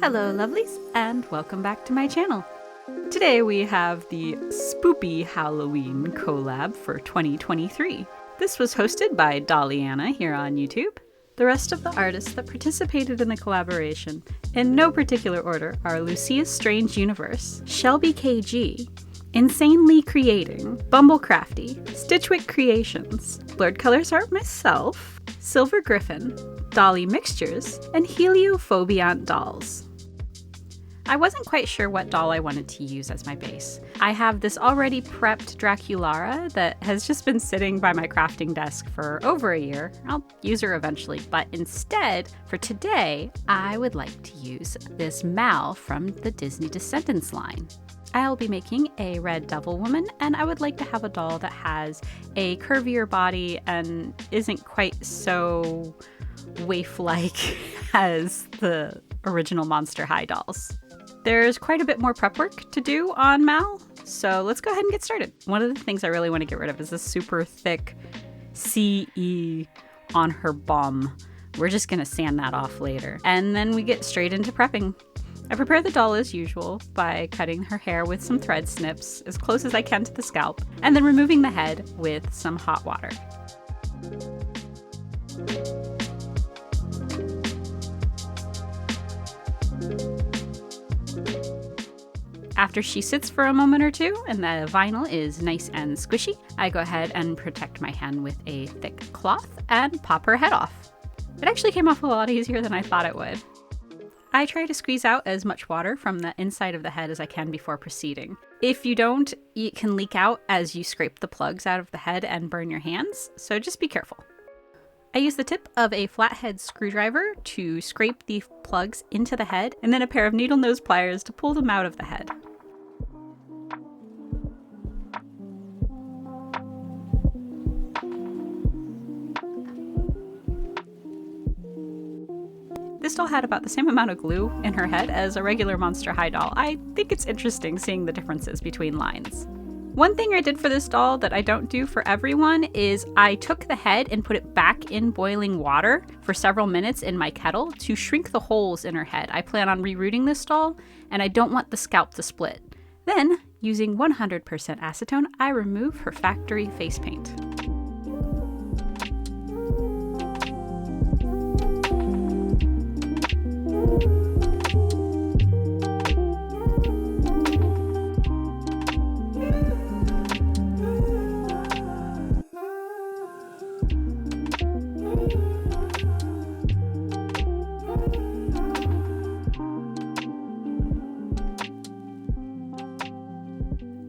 Hello lovelies, and welcome back to my channel. Today we have the Spoopy Halloween collab for 2023. This was hosted by Dollyana here on YouTube. The rest of the artists that participated in the collaboration, in no particular order, are Lucia's Strange Universe, Shelby KG, Insanely Creating, Bumblecrafty, Stitchwick Creations, Blurred Colors Art myself, Silver Griffin, Dolly Mixtures, and Heliophobiant Dolls. I wasn't quite sure what doll I wanted to use as my base. I have this already prepped Draculara that has just been sitting by my crafting desk for over a year. I'll use her eventually, but instead, for today, I would like to use this Mal from the Disney Descendants line. I'll be making a Red Devil woman, and I would like to have a doll that has a curvier body and isn't quite so waif-like as the original Monster High dolls. There's quite a bit more prep work to do on Mal, so let's go ahead and get started. One of the things I really want to get rid of is this super thick CE on her bum. We're just going to sand that off later. And then we get straight into prepping. I prepare the doll as usual by cutting her hair with some thread snips as close as I can to the scalp, and then removing the head with some hot water. After she sits for a moment or two and the vinyl is nice and squishy, I go ahead and protect my hand with a thick cloth and pop her head off. It actually came off a lot easier than I thought it would. I try to squeeze out as much water from the inside of the head as I can before proceeding. If you don't, it can leak out as you scrape the plugs out of the head and burn your hands, so just be careful. I use the tip of a flathead screwdriver to scrape the plugs into the head, and then a pair of needle nose pliers to pull them out of the head. This doll had about the same amount of glue in her head as a regular Monster High doll. I think it's interesting seeing the differences between lines. One thing I did for this doll that I don't do for everyone is I took the head and put it back in boiling water for several minutes in my kettle to shrink the holes in her head. I plan on rerouting this doll, and I don't want the scalp to split. Then, using 100% acetone, I remove her factory face paint.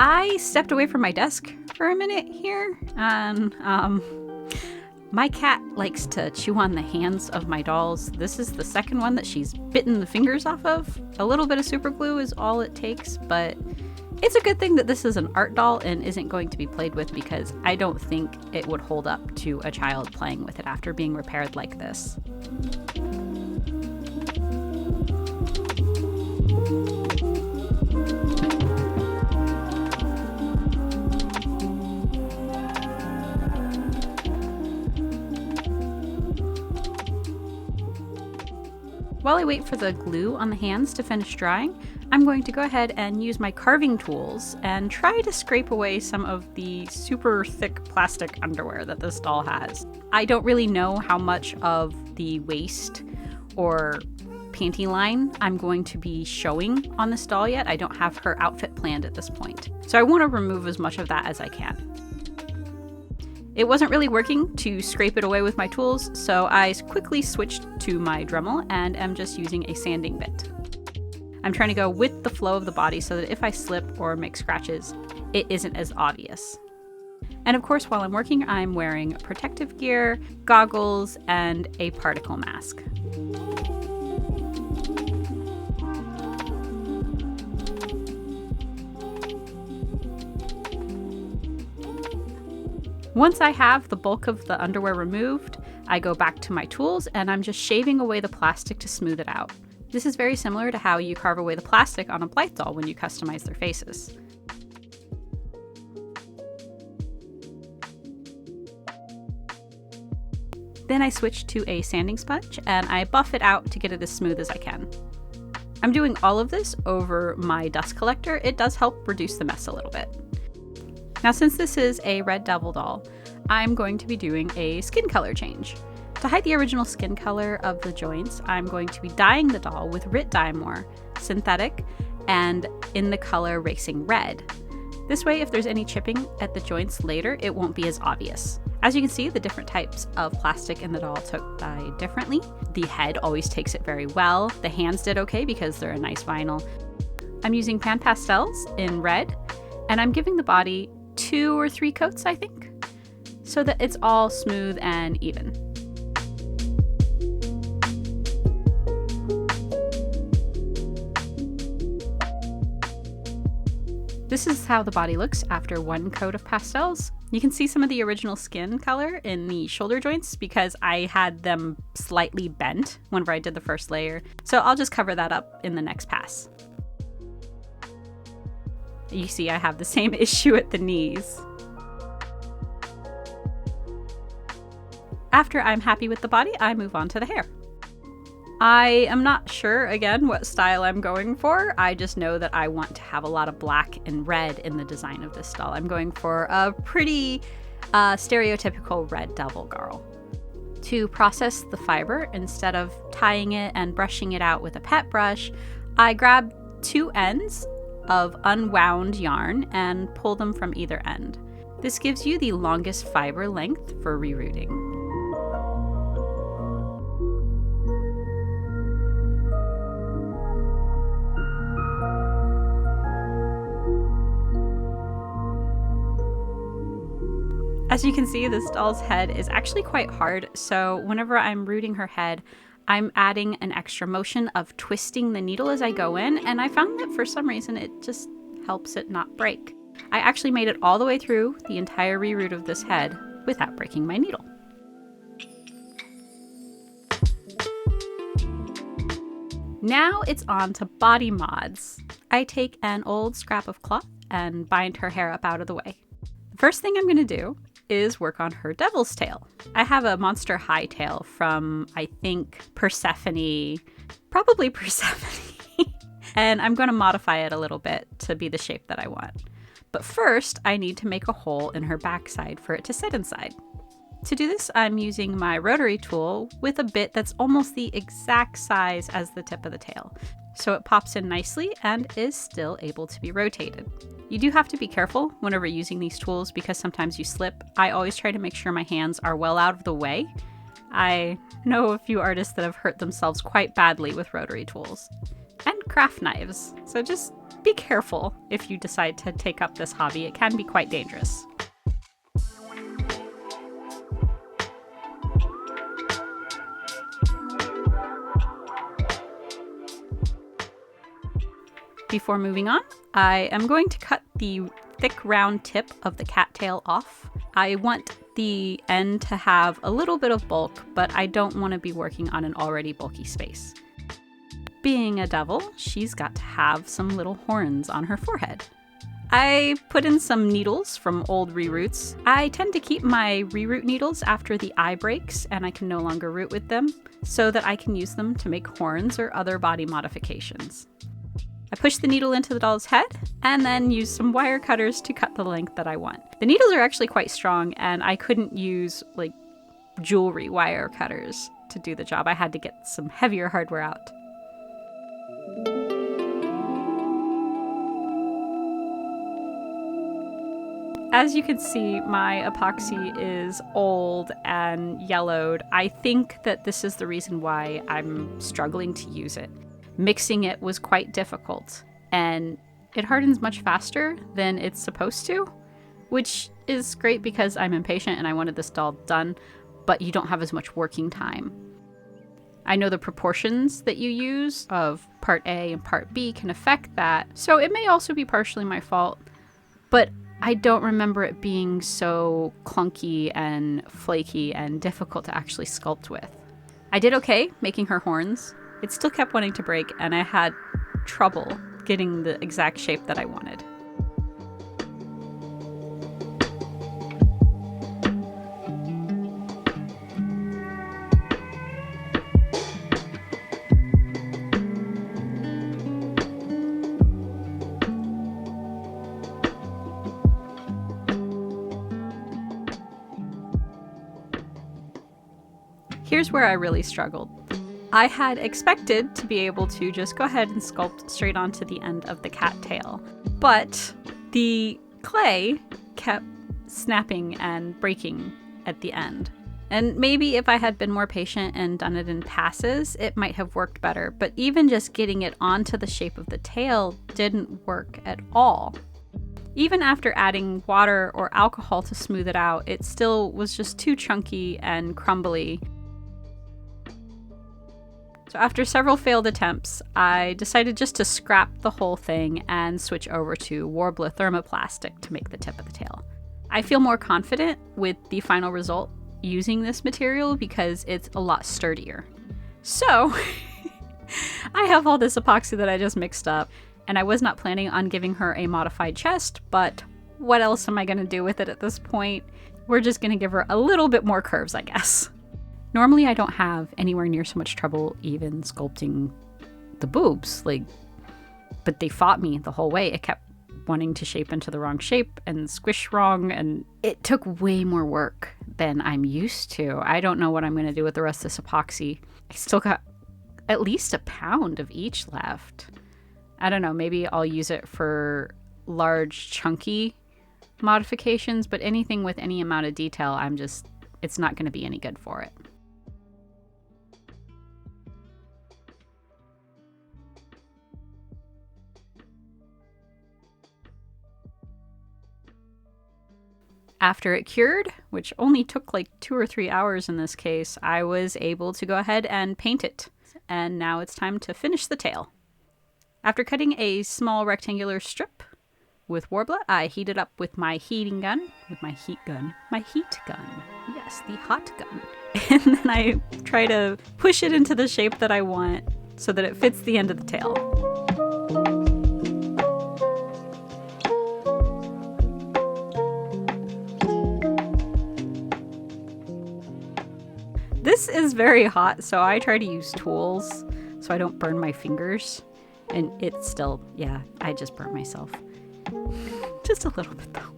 I stepped away from my desk for a minute here, and my cat likes to chew on the hands of my dolls. This is the second one that she's bitten the fingers off of. A little bit of super glue is all it takes, but it's a good thing that this is an art doll and isn't going to be played with, because I don't think it would hold up to a child playing with it after being repaired like this. While I wait for the glue on the hands to finish drying, I'm going to go ahead and use my carving tools and try to scrape away some of the super thick plastic underwear that this doll has. I don't really know how much of the waist or panty line I'm going to be showing on this doll yet. I don't have her outfit planned at this point, so I want to remove as much of that as I can. It wasn't really working to scrape it away with my tools, so I quickly switched to my Dremel and am just using a sanding bit. I'm trying to go with the flow of the body so that if I slip or make scratches, it isn't as obvious. And of course, while I'm working, I'm wearing protective gear, goggles, and a particle mask. Once I have the bulk of the underwear removed, I go back to my tools and I'm just shaving away the plastic to smooth it out. This is very similar to how you carve away the plastic on a Blythe doll when you customize their faces. Then I switch to a sanding sponge and I buff it out to get it as smooth as I can. I'm doing all of this over my dust collector. It does help reduce the mess a little bit. Now, since this is a Red Devil doll, I'm going to be doing a skin color change. To hide the original skin color of the joints, I'm going to be dyeing the doll with Rit Dye More, synthetic, and in the color Racing Red. This way, if there's any chipping at the joints later, it won't be as obvious. As you can see, the different types of plastic in the doll took dye differently. The head always takes it very well. The hands did okay because they're a nice vinyl. I'm using pan pastels in red, and I'm giving the body 2 or 3 coats, I think, so that it's all smooth and even. This is how the body looks after 1 coat of pastels. You can see some of the original skin color in the shoulder joints because I had them slightly bent whenever I did the first layer. So I'll just cover that up in the next pass. You see I have the same issue at the knees. After I'm happy with the body, I move on to the hair. I am not sure, again, what style I'm going for. I just know that I want to have a lot of black and red in the design of this doll. I'm going for a pretty stereotypical Red Devil Girl. To process the fiber, instead of tying it and brushing it out with a pet brush, I grab 2 ends of unwound yarn and pull them from either end. This gives you the longest fiber length for rerouting. As you can see, this doll's head is actually quite hard, so whenever I'm rooting her head, I'm adding an extra motion of twisting the needle as I go in, and I found that for some reason it just helps it not break. I actually made it all the way through the entire reroot of this head without breaking my needle. Now it's on to body mods. I take an old scrap of cloth and bind her hair up out of the way. The first thing I'm going to do is work on her devil's tail. I have a monster high tail from, I think, Persephone, probably Persephone, and I'm going to modify it a little bit to be the shape that I want. But first, I need to make a hole in her backside for it to sit inside. To do this, I'm using my rotary tool with a bit that's almost the exact size as the tip of the tail, so it pops in nicely and is still able to be rotated. You do have to be careful whenever using these tools because sometimes you slip. I always try to make sure my hands are well out of the way. I know a few artists that have hurt themselves quite badly with rotary tools. And craft knives, so just be careful if you decide to take up this hobby. It can be quite dangerous. Before moving on, I am going to cut the thick round tip of the cattail off. I want the end to have a little bit of bulk, but I don't want to be working on an already bulky space. Being a devil, she's got to have some little horns on her forehead. I put in some needles from old reroots. I tend to keep my reroot needles after the eye breaks and I can no longer root with them, so that I can use them to make horns or other body modifications. I push the needle into the doll's head and then use some wire cutters to cut the length that I want. The needles are actually quite strong and I couldn't use like jewelry wire cutters to do the job. I had to get some heavier hardware out. As you can see, my epoxy is old and yellowed. I think that this is the reason why I'm struggling to use it. Mixing it was quite difficult, and it hardens much faster than it's supposed to, which is great because I'm impatient and I wanted this doll done, but you don't have as much working time. I know the proportions that you use of part A and part B can affect that, so it may also be partially my fault, but I don't remember it being so clunky and flaky and difficult to actually sculpt with. I did okay making her horns. It still kept wanting to break, and I had trouble getting the exact shape that I wanted. here's where I really struggled. I had expected to be able to just go ahead and sculpt straight onto the end of the cat tail, but the clay kept snapping and breaking at the end. And maybe if I had been more patient and done it in passes, it might have worked better, but even just getting it onto the shape of the tail didn't work at all. Even after adding water or alcohol to smooth it out, it still was just too chunky and crumbly. So after several failed attempts, I decided just to scrap the whole thing and switch over to Worbla thermoplastic to make the tip of the tail. I feel more confident with the final result using this material because it's a lot sturdier. So I have all this epoxy that I just mixed up, and I was not planning on giving her a modified chest, but what else am I going to do with it at this point? We're just going to give her a little bit more curves, I guess. Normally I don't have anywhere near so much trouble even sculpting the boobs, but they fought me the whole way. It kept wanting to shape into the wrong shape and squish wrong, and it took way more work than I'm used to. I don't know what I'm going to do with the rest of this epoxy. I still got at least a pound of each left. I don't know, maybe I'll use it for large chunky modifications, but anything with any amount of detail, it's not going to be any good for it. After it cured, which only took like 2 or 3 hours in this case, I was able to go ahead and paint it. And now it's time to finish the tail. After cutting a small rectangular strip with Worbla, I heat it up with my heat gun. Yes, the hot gun. And then I try to push it into the shape that I want so that it fits the end of the tail. This is very hot, so I try to use tools so I don't burn my fingers. And it's still, yeah, I just burnt myself. Just a little bit though.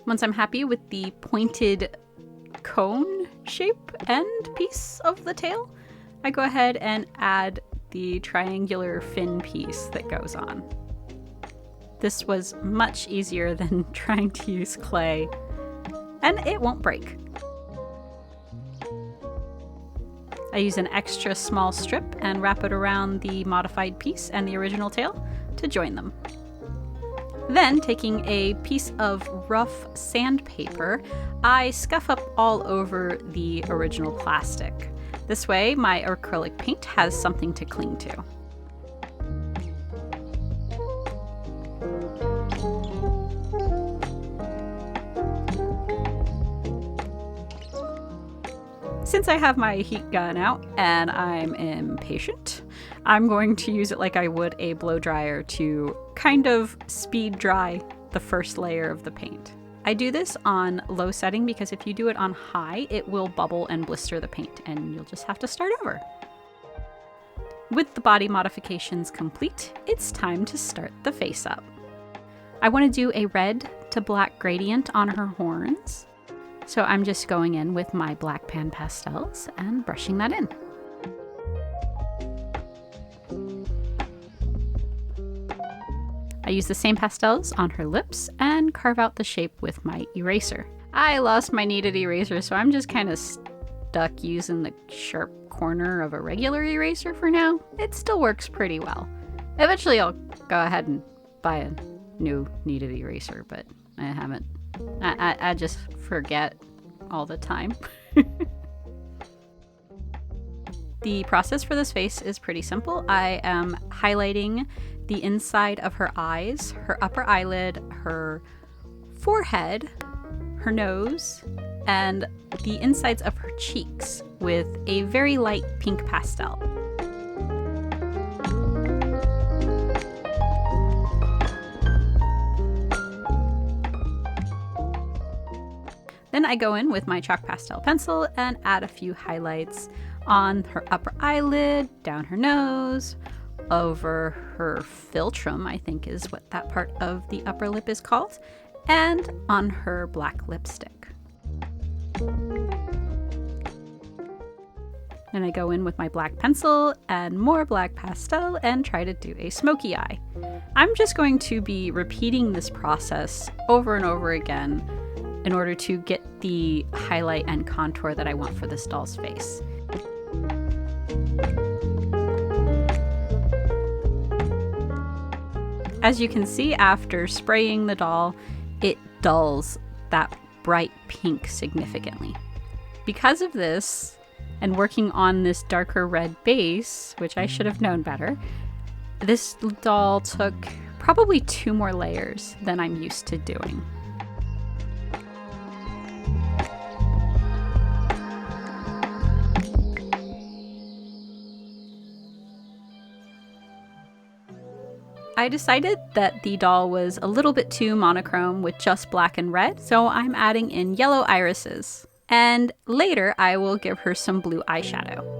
Once I'm happy with the pointed cone shape and piece of the tail, I go ahead and add the triangular fin piece that goes on. This was much easier than trying to use clay, and it won't break. I use an extra small strip and wrap it around the modified piece and the original tail to join them. Then, taking a piece of rough sandpaper, I scuff up all over the original plastic. This way, my acrylic paint has something to cling to. Since I have my heat gun out and I'm impatient, I'm going to use it like I would a blow dryer to kind of speed dry the first layer of the paint. I do this on low setting because if you do it on high, it will bubble and blister the paint and you'll just have to start over. With the body modifications complete, it's time to start the face up. I want to do a red to black gradient on her horns. So I'm just going in with my black pan pastels and brushing that in. I use the same pastels on her lips and carve out the shape with my eraser. I lost my kneaded eraser, so I'm just kind of stuck using the sharp corner of a regular eraser for now. It still works pretty well. Eventually I'll go ahead and buy a new kneaded eraser, but I haven't. I just forget all the time. The process for this face is pretty simple. I am highlighting the inside of her eyes, her upper eyelid, her forehead, her nose, and the insides of her cheeks with a very light pink pastel. Then I go in with my chalk pastel pencil and add a few highlights on her upper eyelid, down her nose, over her philtrum, I think is what that part of the upper lip is called, and on her black lipstick. Then I go in with my black pencil and more black pastel and try to do a smoky eye. I'm just going to be repeating this process over and over again in order to get the highlight and contour that I want for this doll's face. As you can see, after spraying the doll, it dulls that bright pink significantly. Because of this, and working on this darker red base, which I should have known better, this doll took probably 2 more layers than I'm used to doing. I decided that the doll was a little bit too monochrome with just black and red, so I'm adding in yellow irises. And later I will give her some blue eyeshadow.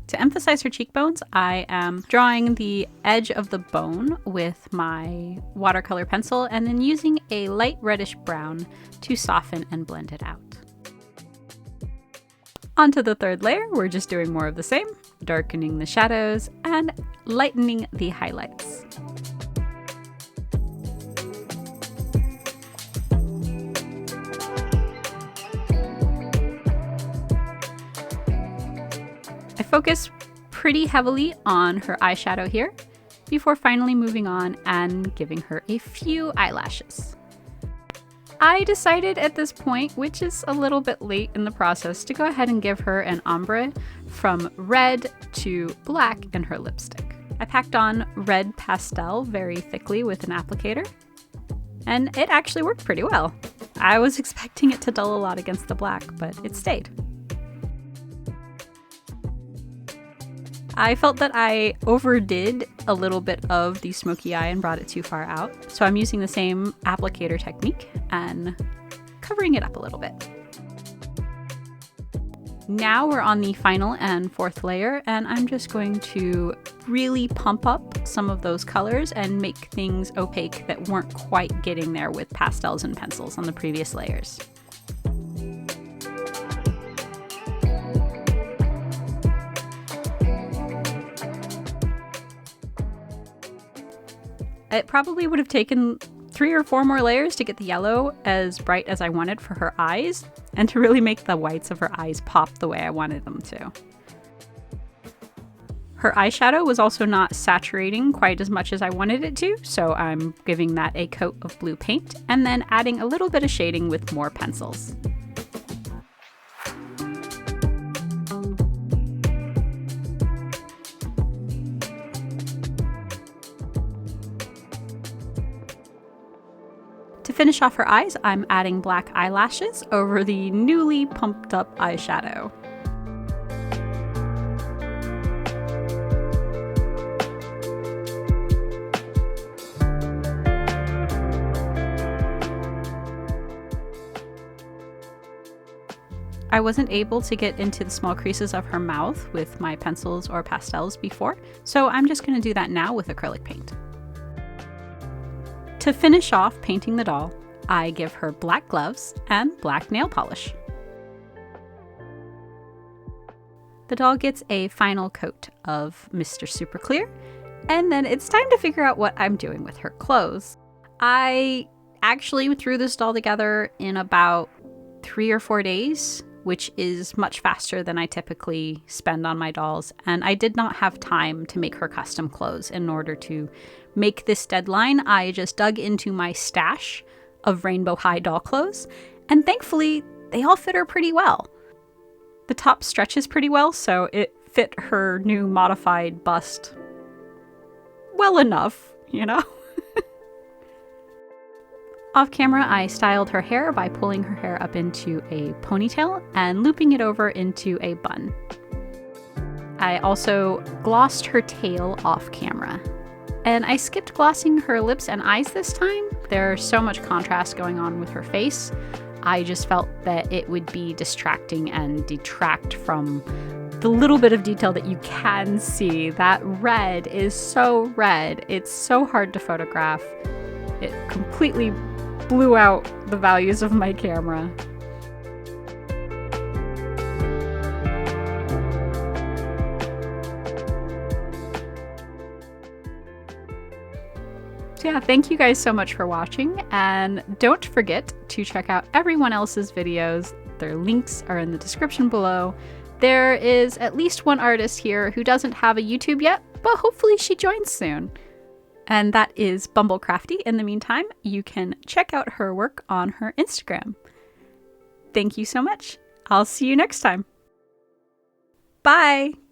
To emphasize her cheekbones, I am drawing the edge of the bone with my watercolor pencil and then using a light reddish brown to soften and blend it out. Onto the third layer, we're just doing more of the same, darkening the shadows and lightening the highlights. I focus pretty heavily on her eyeshadow here before finally moving on and giving her a few eyelashes. I decided at this point, which is a little bit late in the process, to go ahead and give her an ombre from red to black in her lipstick. I packed on red pastel very thickly with an applicator, and it actually worked pretty well. I was expecting it to dull a lot against the black, but it stayed. I felt that I overdid a little bit of the smoky eye and brought it too far out, so I'm using the same applicator technique and covering it up a little bit. Now we're on the final and 4th layer, and I'm just going to really pump up some of those colors and make things opaque that weren't quite getting there with pastels and pencils on the previous layers. It probably would have taken 3 or 4 more layers to get the yellow as bright as I wanted for her eyes, and to really make the whites of her eyes pop the way I wanted them to. Her eyeshadow was also not saturating quite as much as I wanted it to, so I'm giving that a coat of blue paint, and then adding a little bit of shading with more pencils. To finish off her eyes, I'm adding black eyelashes over the newly pumped up eyeshadow. I wasn't able to get into the small creases of her mouth with my pencils or pastels before, so I'm just going to do that now with acrylic paint. To finish off painting the doll, I give her black gloves and black nail polish. The doll gets a final coat of Mr. Super Clear, and then it's time to figure out what I'm doing with her clothes. I actually threw this doll together in about 3 or 4 days, which is much faster than I typically spend on my dolls, and I did not have time to make her custom clothes. In order to make this deadline, I just dug into my stash of rainbow high doll clothes, and thankfully they all fit her pretty well. The top stretches pretty well, so it fit her new modified bust well enough, you know? Off camera, I styled her hair by pulling her hair up into a ponytail and looping it over into a bun. I also glossed her tail off camera. And I skipped glossing her lips and eyes this time. There's so much contrast going on with her face. I just felt that it would be distracting and detract from the little bit of detail that you can see. That red is so red. It's so hard to photograph. It completely blew out the values of my camera. So yeah, thank you guys so much for watching, and don't forget to check out everyone else's videos. Their links are in the description below. There is at least one artist here who doesn't have a YouTube yet, but hopefully she joins soon. And that is Bumblecrafty. In the meantime, you can check out her work on her Instagram. Thank you so much. I'll see you next time. Bye!